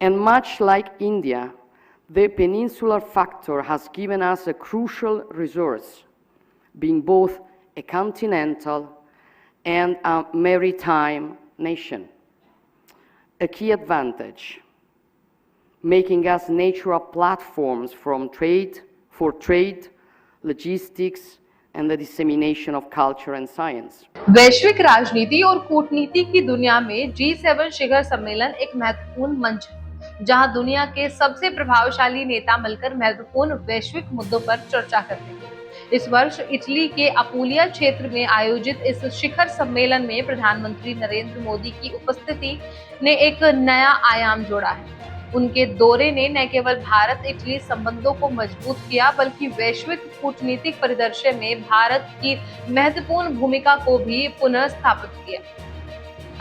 And much like India, the peninsular factor has given us a crucial resource, being both a continental and a maritime nation. A key advantage, making us natural platforms for trade, logistics, and the dissemination of culture and science. वैश्विक राजनीति और कूटनीति की दुनिया में G7 शिखर सम्मेलन एक महत्वपूर्ण मंच है, जहां दुनिया के सबसे प्रभावशाली नेता मिलकर महत्वपूर्ण वैश्विक मुद्दों पर चर्चा करते हैं। इस वर्ष इटली के अपूलिया क्षेत्र में आयोजित इस शिखर सम्मेलन में प्रधानमंत्री नरेंद्र मोदी की उपस्थिति ने एक नया आयाम जोड़ा है। उनके दौरे ने न केवल भारत इटली संबंधों को मजबूत किया, बल्कि वैश्विक कूटनीतिक परिदृश्य में भारत की महत्वपूर्ण भूमिका को भी पुनः स्थापित किया।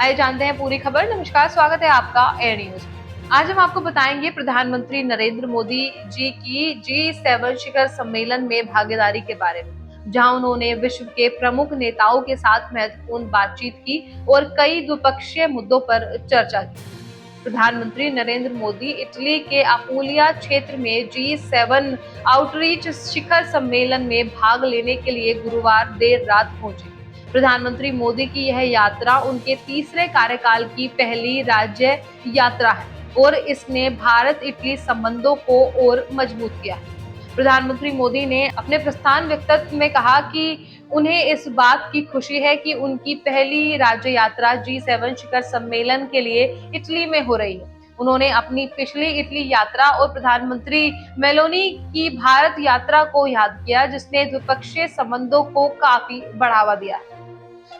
आइए जानते हैं पूरी खबर। नमस्कार, स्वागत है आपका एयर न्यूज। आज हम आपको बताएंगे प्रधानमंत्री नरेंद्र मोदी जी की G7 शिखर सम्मेलन में भागीदारी के बारे में, जहां उन्होंने विश्व के प्रमुख नेताओं के साथ महत्वपूर्ण बातचीत की और कई द्विपक्षीय मुद्दों पर चर्चा की। प्रधानमंत्री नरेंद्र मोदी इटली के अपूलिया क्षेत्र में G7 आउटरीच शिखर सम्मेलन में भाग लेने के लिए गुरुवार देर रात पहुंचे। प्रधानमंत्री मोदी की यह यात्रा उनके तीसरे कार्यकाल की पहली राज्य यात्रा है और इसने भारत इटली संबंधों को और मजबूत किया है। प्रधानमंत्री मोदी ने अपने प्रस्थान वक्तव्य में कहा कि उन्हें इस बात की खुशी है कि उनकी पहली राज्य यात्रा G7 शिखर सम्मेलन के लिए इटली में हो रही है। उन्होंने अपनी पिछली इटली यात्रा और प्रधानमंत्री मेलोनी की भारत यात्रा को याद किया, जिसने द्विपक्षीय संबंधों को काफी बढ़ावा दिया।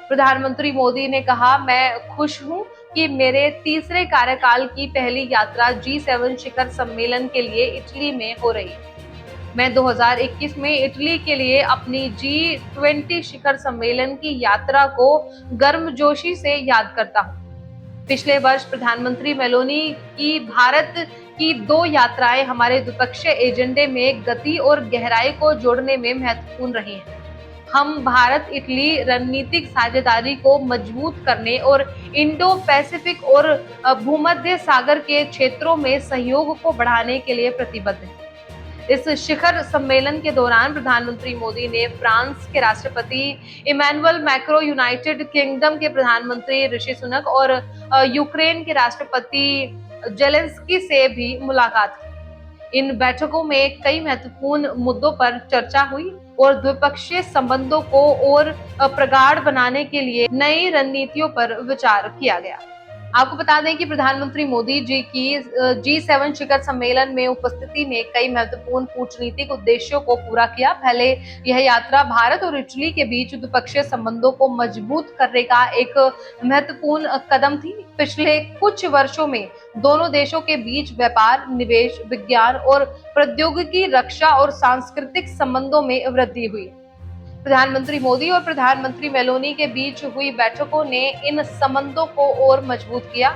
प्रधानमंत्री मोदी ने कहा, मैं खुश हूं कि मेरे तीसरे कार्यकाल की पहली यात्रा G7 शिखर सम्मेलन के लिए इटली में हो रही है। मैं 2021 में इटली के लिए अपनी G20 शिखर सम्मेलन की यात्रा को गर्मजोशी से याद करता हूँ। पिछले वर्ष प्रधानमंत्री मेलोनी की भारत की 2 यात्राएं हमारे द्विपक्षीय एजेंडे में गति और गहराई को जोड़ने में महत्वपूर्ण रही हैं। हम भारत इटली रणनीतिक साझेदारी को मजबूत करने और इंडो पैसिफिक और भूमध्य सागर के क्षेत्रों में सहयोग को बढ़ाने के लिए प्रतिबद्ध हैं। इस शिखर सम्मेलन के दौरान प्रधानमंत्री मोदी ने फ्रांस के राष्ट्रपति इमैनुअल मैक्रो, यूनाइटेड किंगडम के प्रधानमंत्री ऋषि सुनक और यूक्रेन के राष्ट्रपति जेलेंस्की से भी मुलाकात की। इन बैठकों में कई महत्वपूर्ण मुद्दों पर चर्चा हुई और द्विपक्षीय संबंधों को और प्रगाढ़ बनाने के लिए नई रणनीतियों पर विचार किया गया। आपको बता दें कि प्रधानमंत्री मोदी जी की G7 शिखर सम्मेलन में उपस्थिति ने कई महत्वपूर्ण कूटनीतिक उद्देश्यों को पूरा किया। पहले यह यात्रा भारत और इटली के बीच द्विपक्षीय संबंधों को मजबूत करने का एक महत्वपूर्ण कदम थी। पिछले कुछ वर्षों में दोनों देशों के बीच व्यापार, निवेश, विज्ञान और प्रौद्योगिकी, रक्षा और सांस्कृतिक संबंधों में वृद्धि हुई। प्रधानमंत्री मोदी और प्रधानमंत्री मेलोनी के बीच हुई बैठकों ने इन संबंधों को और मजबूत किया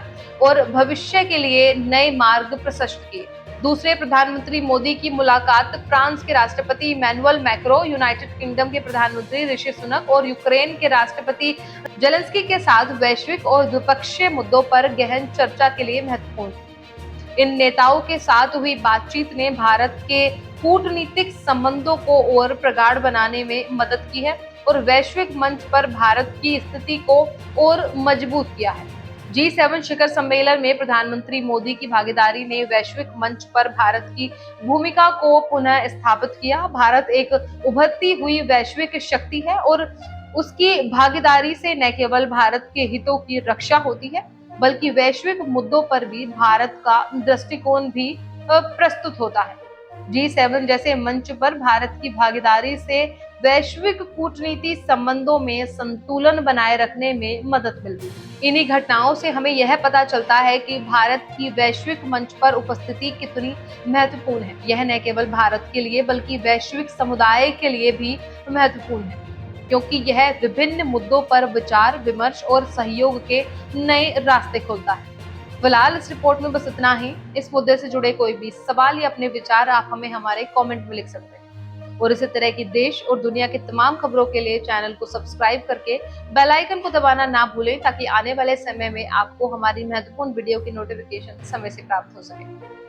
और भविष्य के लिए नए मार्ग प्रशस्त किए। दूसरे प्रधानमंत्री मोदी की मुलाकात फ्रांस के राष्ट्रपति इमैनुअल मैक्रो, यूनाइटेड किंगडम के प्रधानमंत्री ऋषि सुनक और यूक्रेन के राष्ट्रपति जेलेंस्की के साथ वैश्विक और द्विपक्षीय मुद्दों पर गहन चर्चा के लिए महत्वपूर्ण थी। इन नेताओं के साथ हुई बातचीत ने भारत के कूटनीतिक संबंधों को और प्रगाढ़ बनाने में मदद की है और वैश्विक मंच पर भारत की स्थिति को और मजबूत किया है। G7 शिखर सम्मेलन में प्रधानमंत्री मोदी की भागीदारी ने वैश्विक मंच पर भारत की भूमिका को पुनः स्थापित किया। भारत एक उभरती हुई वैश्विक शक्ति है और उसकी भागीदारी से न केवल भारत के हितों की रक्षा होती है, बल्कि वैश्विक मुद्दों पर भी भारत का दृष्टिकोण भी प्रस्तुत होता है। G7 जैसे मंच पर भारत की भागीदारी से वैश्विक कूटनीति संबंधों में संतुलन बनाए रखने में मदद मिलती है। इन्हीं घटनाओं से हमें यह पता चलता है कि भारत की वैश्विक मंच पर उपस्थिति कितनी महत्वपूर्ण है। यह न केवल भारत के लिए बल्कि वैश्विक समुदाय के लिए भी महत्वपूर्ण है, क्योंकि यह विभिन्न मुद्दों पर विचार विमर्श और सहयोग के नए रास्ते खोलता है। फिलहाल इस रिपोर्ट में बस इतना ही। इस मुद्दे से जुड़े कोई भी सवाल या अपने विचार आप हमें हमारे कमेंट में लिख सकते हैं। और इसी तरह की देश और दुनिया की तमाम खबरों के लिए चैनल को सब्सक्राइब करके बेल आइकन को दबाना ना भूलें, ताकि आने वाले समय में आपको हमारी महत्वपूर्ण वीडियो की नोटिफिकेशन समय से प्राप्त हो सके।